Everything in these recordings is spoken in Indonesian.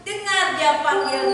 Dengar dia panggil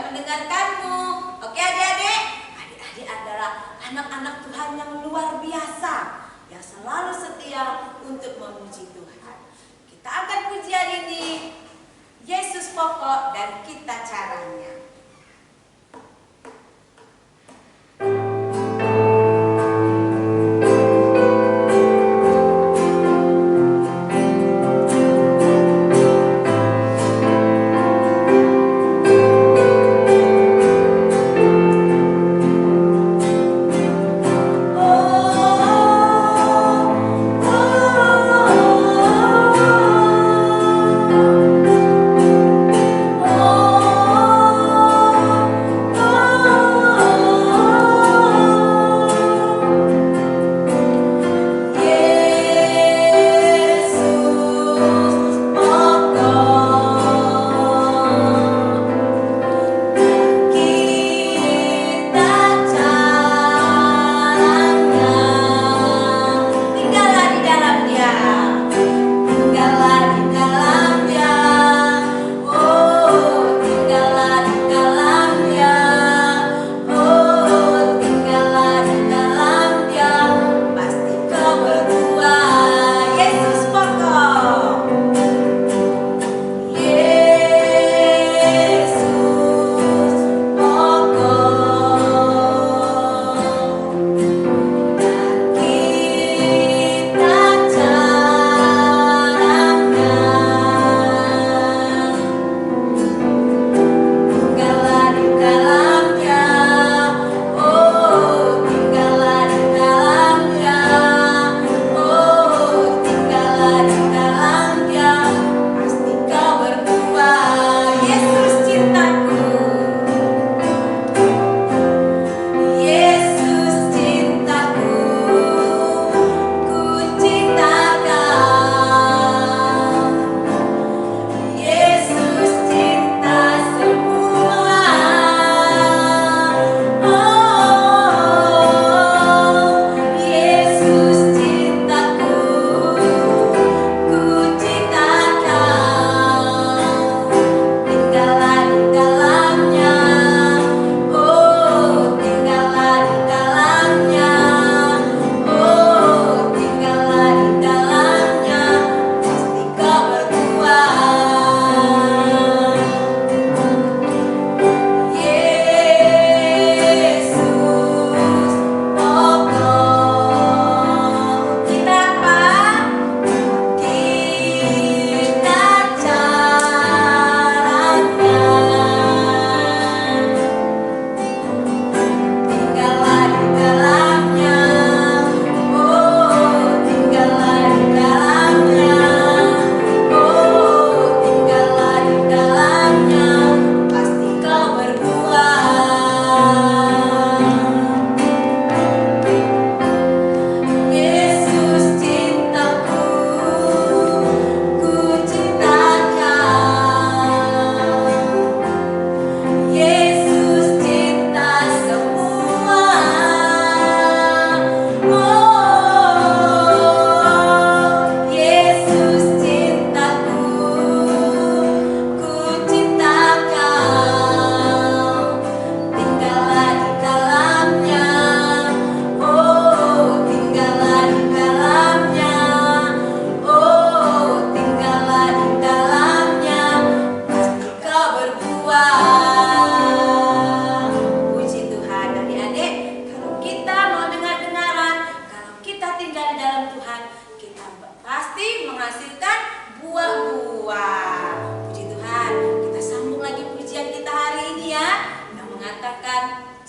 yang mendengarkanmu. Oke adik-adik? Adik-adik adalah anak-anak Tuhan yang luar biasa, yang selalu setia untuk memuji Tuhan. Kita akan puji hari ini Yesus pokok dan kita caranya.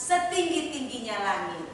Setinggi-tingginya langit.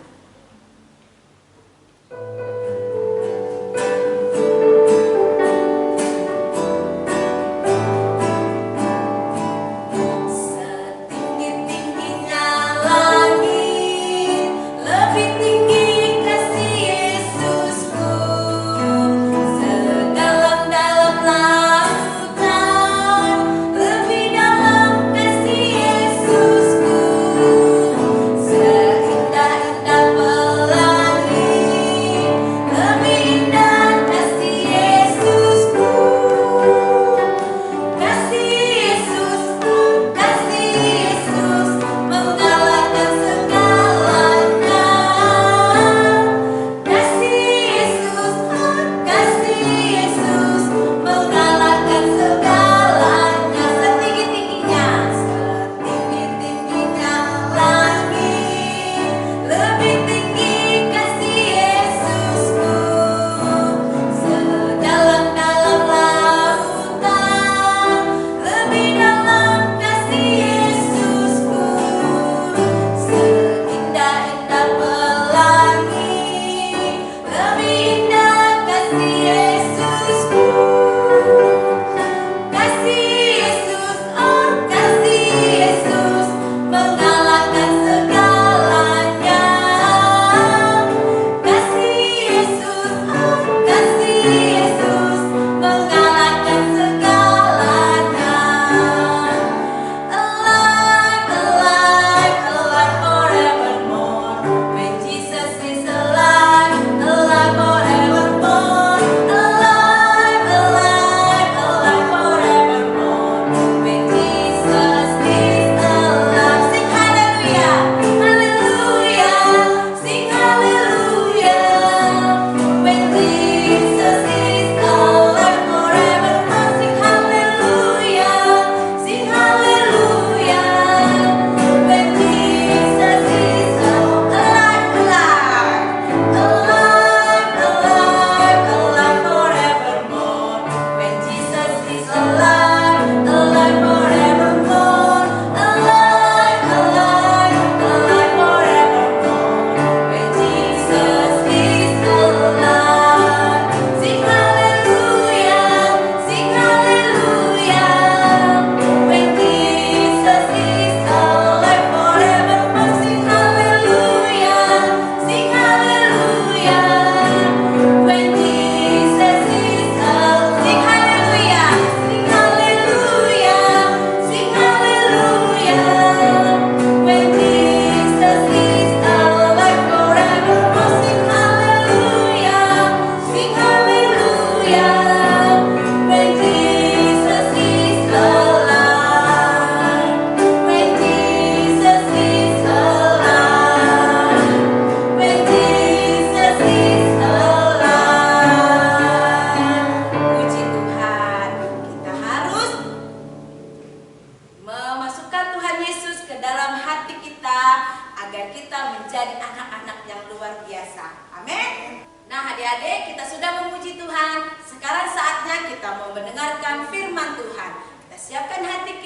agar kita menjadi anak-anak yang luar biasa. Amin. Nah, adik-adik, kita sudah memuji Tuhan. Sekarang saatnya kita mau mendengarkan firman Tuhan. Kita siapkan hati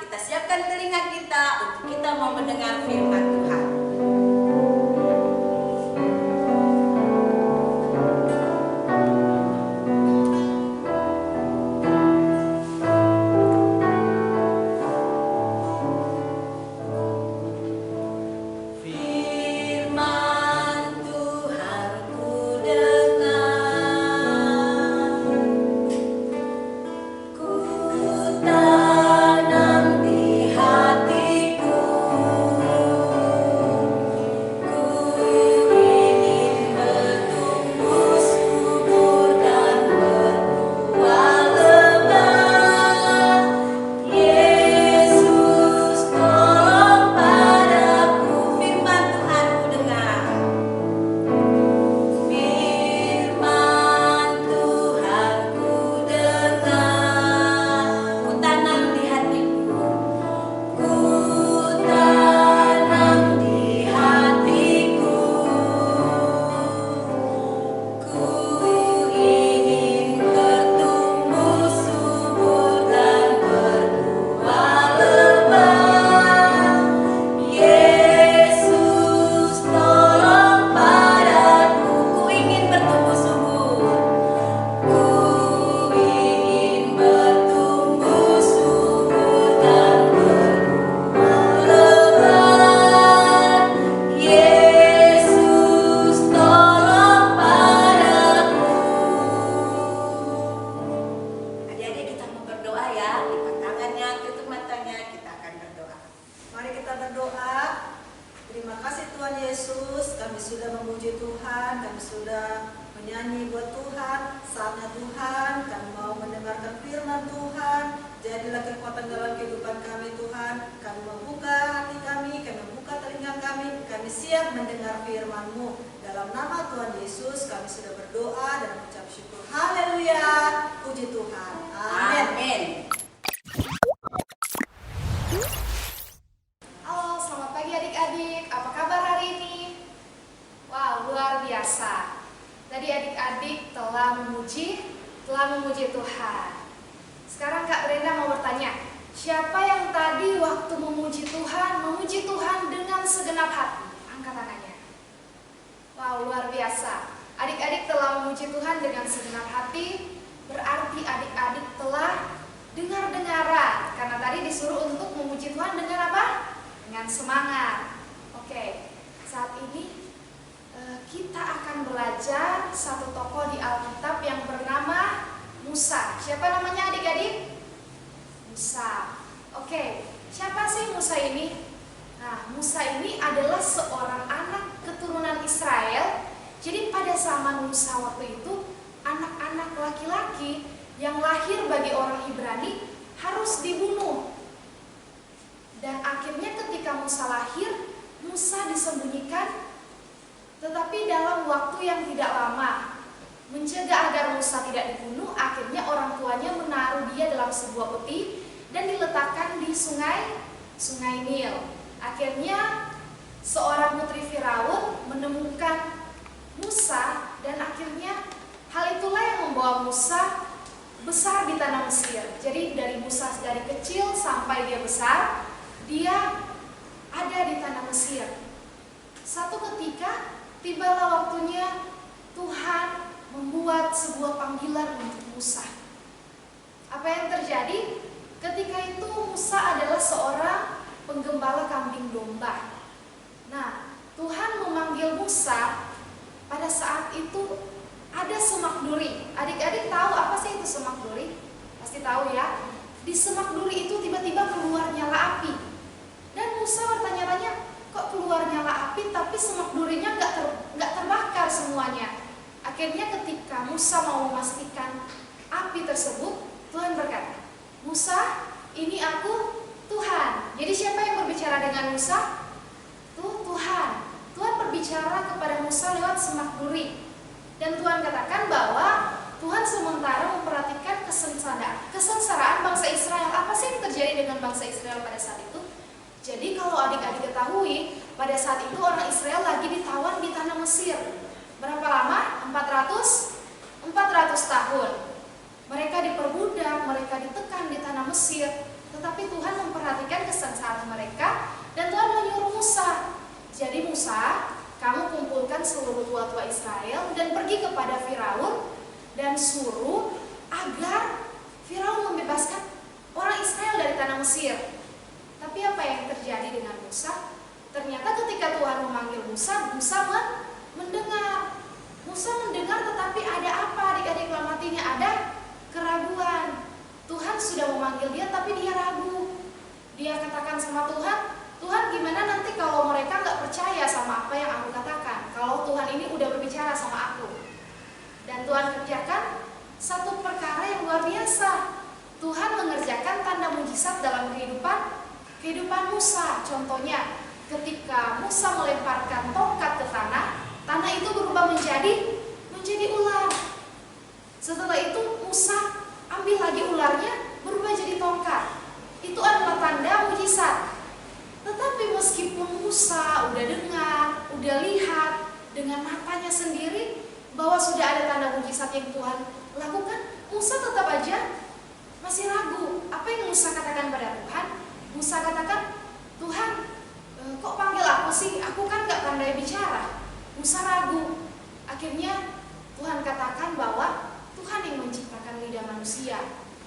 kita siapkan telinga kita untuk kita mau mendengar firman Tuhan. Dan Tuhan katakan bahwa Tuhan sementara memperhatikan kesengsaraan bangsa Israel. Apa sih yang terjadi dengan bangsa Israel pada saat itu? Jadi kalau adik-adik ketahui, pada saat itu orang Israel lagi ditawan di tanah Mesir. Berapa lama? 400 tahun. Mereka diperbudak, mereka ditekan di tanah Mesir. Tetapi Tuhan memperhatikan kesengsaraan mereka dan Tuhan menyuruh Musa. Jadi Musa, kamu kumpulkan seluruh tua-tua Israel dan pergi kepada Firaun dan suruh agar Firaun membebaskan orang Israel dari tanah Mesir. Tapi apa yang terjadi dengan Musa? Ternyata ketika Tuhan memanggil Musa, Musa mendengar. Musa mendengar, tetapi ada apa adik-adik dalam hatinya? Ada keraguan. Tuhan sudah memanggil dia, tapi dia ragu. Dia katakan sama Tuhan, Tuhan gimana nanti kalau mereka nggak percaya sama apa yang aku katakan? Kalau Tuhan ini udah berbicara sama aku. Dan Tuhan kerjakan satu perkara yang luar biasa. Tuhan mengerjakan tanda mujizat dalam kehidupan Musa. Contohnya, ketika Musa melemparkan tongkat ke tanah, tanah itu berubah menjadi ular. Setelah itu Musa ambil lagi ularnya, berubah jadi tongkat. Itu adalah tanda mujizat. Tetapi meskipun Musa udah dengar, udah lihat dengan matanya sendiri bahwa sudah ada tanda mujizat yang Tuhan lakukan, Musa tetap aja masih ragu. Apa yang Musa katakan pada Tuhan? Musa katakan, Tuhan, kok panggil aku sih? Aku kan gak pandai bicara. Musa ragu. Akhirnya Tuhan katakan bahwa Tuhan yang menciptakan lidah manusia.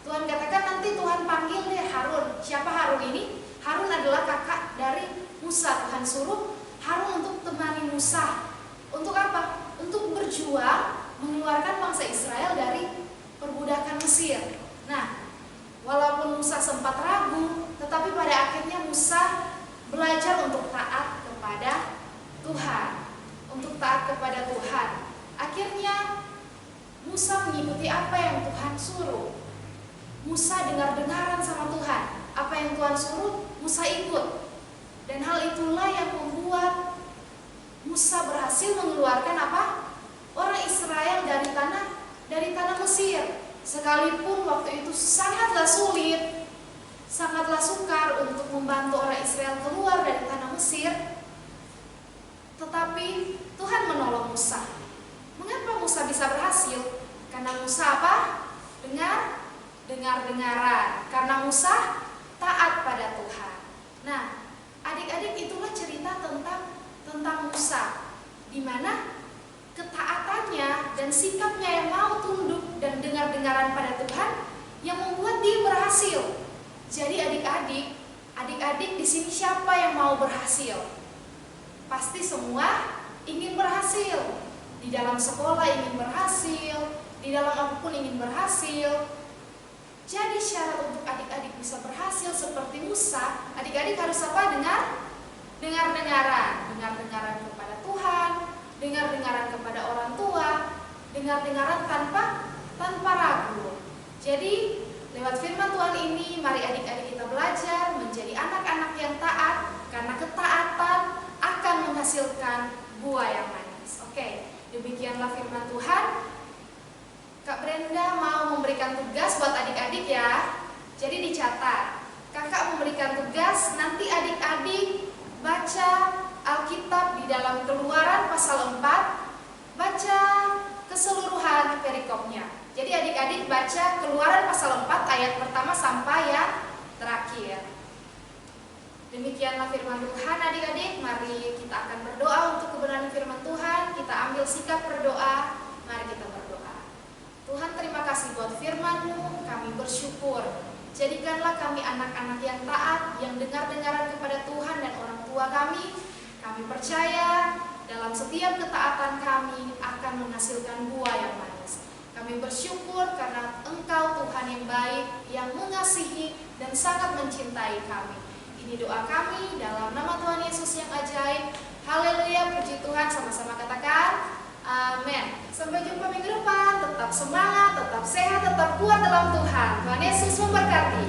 Tuhan katakan nanti Tuhan panggil deh Harun. Siapa Harun ini? Harun adalah kakak dari Musa. Tuhan suruh Harun untuk temani Musa. Untuk apa? Untuk berjuang mengeluarkan bangsa Israel dari perbudakan Mesir. Nah, walaupun Musa sempat ragu, tetapi pada akhirnya Musa belajar untuk taat kepada Tuhan. Untuk taat kepada Tuhan. Akhirnya Musa mengikuti apa yang Tuhan suruh. Musa dengar-dengaran sama Tuhan. Apa yang Tuhan suruh, Musa ikut. Dan hal itulah yang membuat Musa berhasil mengeluarkan apa? Orang Israel dari tanah Mesir. Sekalipun waktu itu sangatlah sulit, sangatlah sukar untuk membantu orang Israel keluar dari tanah Mesir. Tetapi Tuhan menolong Musa. Mengapa Musa bisa berhasil? Karena Musa apa? Dengar-dengaran. Karena Musa taat pada Tuhan. Nah, adik-adik, itulah cerita tentang Musa, di mana ketaatannya dan sikapnya yang mau tunduk dan dengar-dengaran pada Tuhan yang membuat dia berhasil. Jadi adik-adik di sini siapa yang mau berhasil? Pasti semua ingin berhasil. Di dalam sekolah ingin berhasil, di dalam apapun ingin berhasil. Jadi syarat untuk adik-adik bisa berhasil seperti Musa, adik-adik harus apa? Dengar-dengaran kepada Tuhan, dengar-dengaran kepada orang tua, dengar-dengaran tanpa ragu. Jadi lewat firman Tuhan ini, mari adik-adik kita belajar menjadi anak-anak yang taat, karena ketaatan akan menghasilkan buah yang manis. Oke, demikianlah firman Tuhan. Kak Brenda mau memberikan tugas buat adik-adik ya. Jadi dicatat. Kakak memberikan tugas, nanti adik-adik baca Alkitab di dalam Keluaran pasal 4, baca keseluruhan perikopnya. Jadi adik-adik baca Keluaran pasal 4 ayat pertama sampai yang terakhir. Demikianlah firman Tuhan adik-adik. Mari kita akan berdoa untuk kebenaran firman Tuhan. Kita ambil sikap berdoa. Mari kita berdoa. Tuhan, terima kasih buat firman-Mu. Kami bersyukur. Jadikanlah kami anak-anak yang taat, yang dengar-dengaran kepada Tuhan dan orang tua kami. Kami percaya dalam setiap ketaatan kami akan menghasilkan buah yang manis. Kami bersyukur karena Engkau Tuhan yang baik, yang mengasihi dan sangat mencintai kami. Ini doa kami dalam nama Tuhan Yesus yang ajaib. Haleluya, puji Tuhan. Sama-sama katakan amin. Sampai jumpa minggu depan. Tetap semangat, tetap sehat, tetap kuat dalam Tuhan. Tuhan Yesus memberkati.